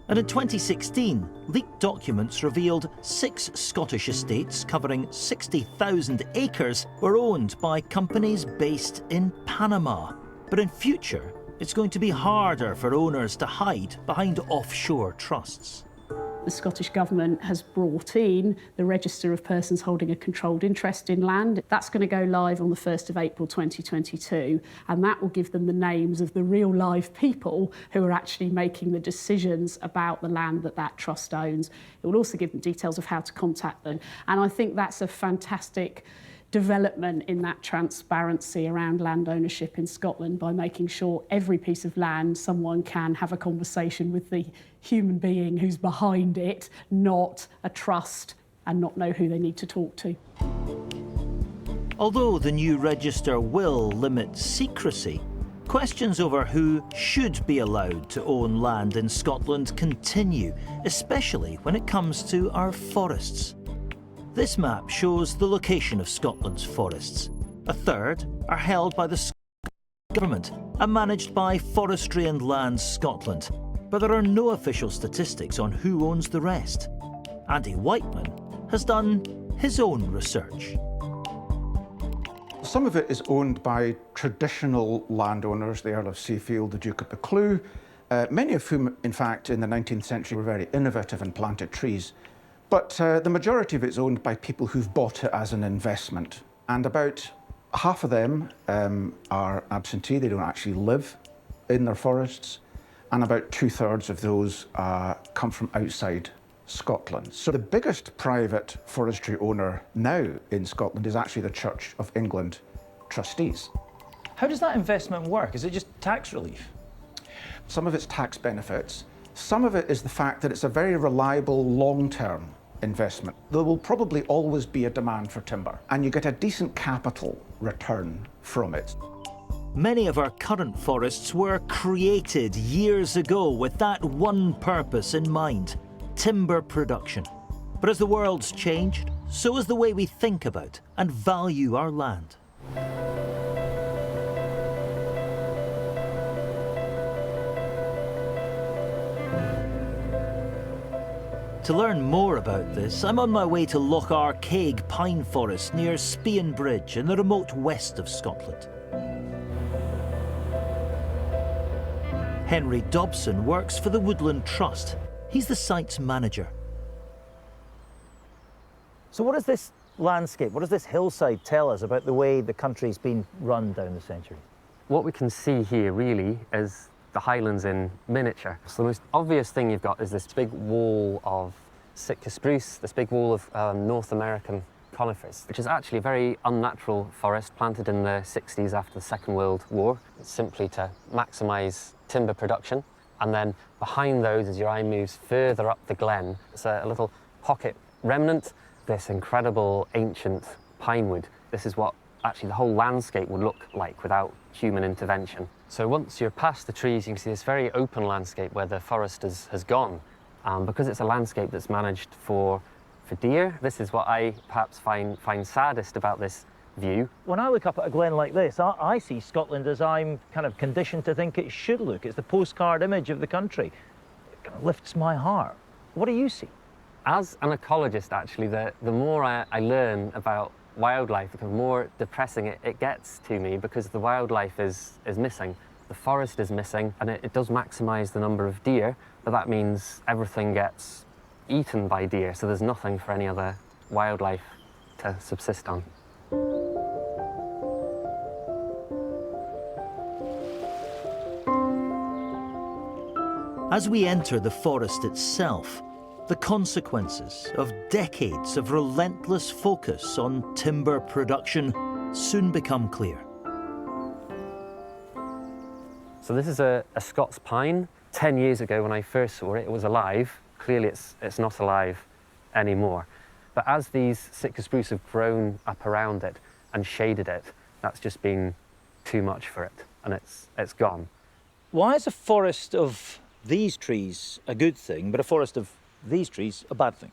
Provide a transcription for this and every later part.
And in 2016, leaked documents revealed 6 Scottish estates covering 60,000 acres were owned by companies based in Panama. But in future, it's going to be harder for owners to hide behind offshore trusts. The Scottish Government has brought in the register of persons holding a controlled interest in land. That's going to go live on the 1st of April 2022, and that will give them the names of the real live people who are actually making the decisions about the land that that trust owns. It will also give them details of how to contact them, and I think that's a fantastic development in that transparency around land ownership in Scotland, by making sure every piece of land someone can have a conversation with the human being who's behind it, not a trust, and not know who they need to talk to. Although the new register will limit secrecy, questions over who should be allowed to own land in Scotland continue, especially when it comes to our forests. This map shows the location of Scotland's forests. A third are held by the Scottish Government and managed by Forestry and Lands Scotland, but there are no official statistics on who owns the rest. Andy Whiteman has done his own research. Some of it is owned by traditional landowners, the Earl of Seafield, the Duke of Buccleuch, many of whom, in fact, in the 19th century were very innovative and planted trees. But the majority of it is owned by people who've bought it as an investment. And about half of them are absentee, they don't actually live in their forests. And about 2/3 of those come from outside Scotland. So the biggest private forestry owner now in Scotland is actually the Church of England trustees. How does that investment work? Is it just tax relief? Some of it's tax benefits. Some of it is the fact that it's a very reliable long-term investment. There will probably always be a demand for timber, and you get a decent capital return from it. Many of our current forests were created years ago with that one purpose in mind: timber production. But as the world's changed, so has the way we think about and value our land. To learn more about this, I'm on my way to Loch Arkaig pine forest near Spian Bridge in the remote west of Scotland. Henry Dobson works for the Woodland Trust. He's the site's manager. So what does this landscape, what does this hillside tell us about the way the country's been run down the centuries? What we can see here really is the Highlands in miniature. So the most obvious thing you've got is this big wall of Sitka spruce, this big wall of North American conifers, which is actually a very unnatural forest planted in the 60s after the Second World War. It's simply to maximise timber production. And then behind those, as your eye moves further up the glen, it's a little pocket remnant, this incredible ancient pine wood. This is what actually the whole landscape would look like without human intervention. So once you're past the trees, you can see this very open landscape where the forest has gone. Because it's a landscape that's managed for deer, this is what I perhaps find saddest about this view. When I look up at a glen like this, I see Scotland as I'm kind of conditioned to think it should look. It's the postcard image of the country. It kind of lifts my heart. What do you see? As an ecologist, actually, the more I learn about wildlife, the more depressing it gets to me, because the wildlife is missing. The forest is missing, and it does maximise the number of deer, but that means everything gets eaten by deer, so there's nothing for any other wildlife to subsist on. As we enter the forest itself, the consequences of decades of relentless focus on timber production soon become clear. So this is a Scots Pine. 10 years ago when I first saw it, it was alive. Clearly it's not alive anymore. But as these Sitka spruce have grown up around it and shaded it, that's just been too much for it, and it's gone. Why is a forest of these trees a good thing, but a forest of these trees a bad thing?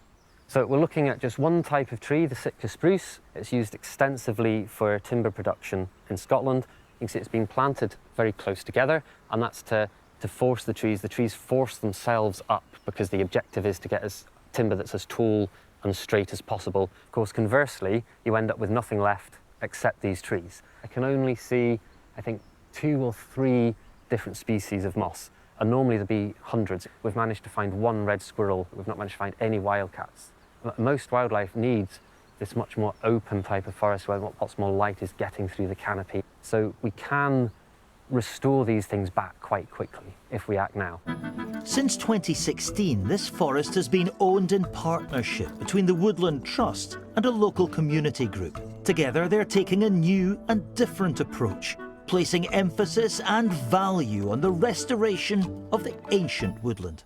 So we're looking at just one type of tree, the Sitka spruce. It's used extensively for timber production in Scotland. You can see it's been planted very close together, and that's to to force the trees force themselves up because the objective is to get as timber that's as tall and straight as possible. Of course, conversely, you end up with nothing left except these trees. I can only see, I think, 2 or 3 different species of moss, and normally there'd be hundreds. We've managed to find 1 red squirrel. We've not managed to find any wildcats. Most wildlife needs this much more open type of forest where lots more light is getting through the canopy. So we can restore these things back quite quickly if we act now. Since 2016, this forest has been owned in partnership between the Woodland Trust and a local community group. Together, they're taking a new and different approach, placing emphasis and value on the restoration of the ancient woodland.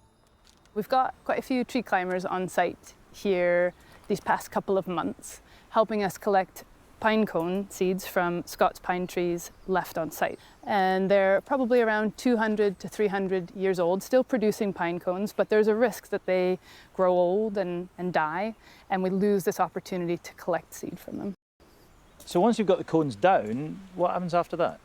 We've got quite a few tree climbers on site here these past couple of months, helping us collect pine cone seeds from Scots pine trees left on site. And they're probably around 200 to 300 years old, still producing pine cones, but there's a risk that they grow old and die, and we lose this opportunity to collect seed from them. So once you've got the cones down, what happens after that?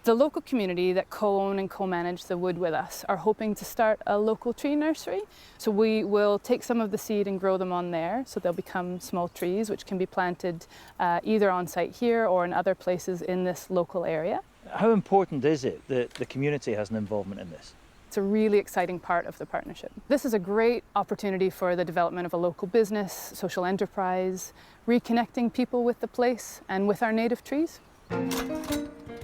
The local community that co-own and co-manage the wood with us are hoping to start a local tree nursery. So we will take some of the seed and grow them on there, so they'll become small trees which can be planted either on site here or in other places in this local area. How important is it that the community has an involvement in this? It's a really exciting part of the partnership. This is a great opportunity for the development of a local business, social enterprise, reconnecting people with the place and with our native trees.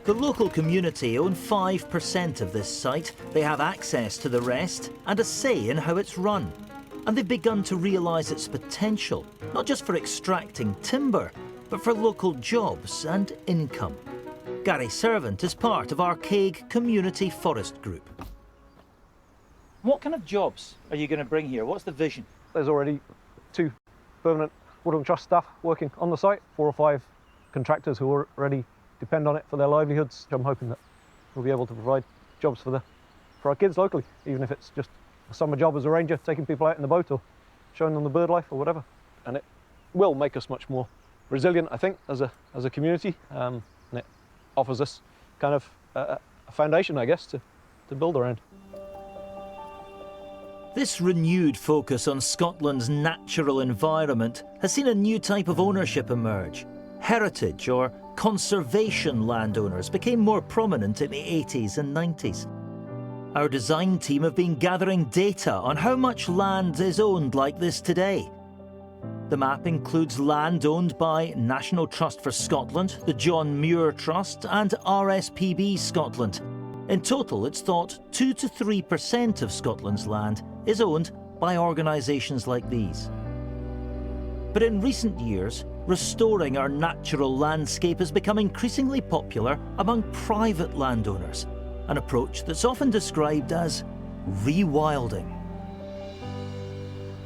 The local community own 5% of this site. They have access to the rest and a say in how it's run. And they've begun to realise its potential, not just for extracting timber, but for local jobs and income. Gary Servant is part of Arkaig Community Forest Group. What kind of jobs are you going to bring here? What's the vision? There's already 2 permanent Woodland Trust staff working on the site, 4 or 5 contractors who already depend on it for their livelihoods. I'm hoping that we'll be able to provide jobs for our kids locally, even if it's just a summer job as a ranger, taking people out in the boat or showing them the bird life or whatever. And it will make us much more resilient, I think, as a community. And it offers us kind of a foundation, I guess, to build around. This renewed focus on Scotland's natural environment has seen a new type of ownership emerge. Heritage or conservation landowners became more prominent in the 80s and 90s. Our design team have been gathering data on how much land is owned like this today. The map includes land owned by National Trust for Scotland, the John Muir Trust and RSPB Scotland. In total, it's thought 2 to 3% of Scotland's land is owned by organisations like these. But in recent years, restoring our natural landscape has become increasingly popular among private landowners, an approach that's often described as rewilding.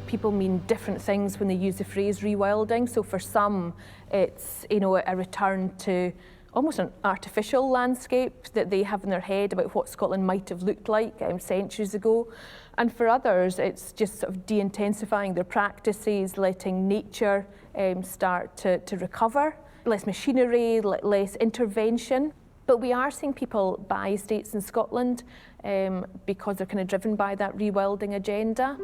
People mean different things when they use the phrase rewilding. So for some, it's a return to almost an artificial landscape that they have in their head about what Scotland might have looked like centuries ago. And for others, it's just sort of de-intensifying their practices, letting nature start to recover. Less machinery, less intervention. But we are seeing people buy estates in Scotland because they're kind of driven by that rewilding agenda.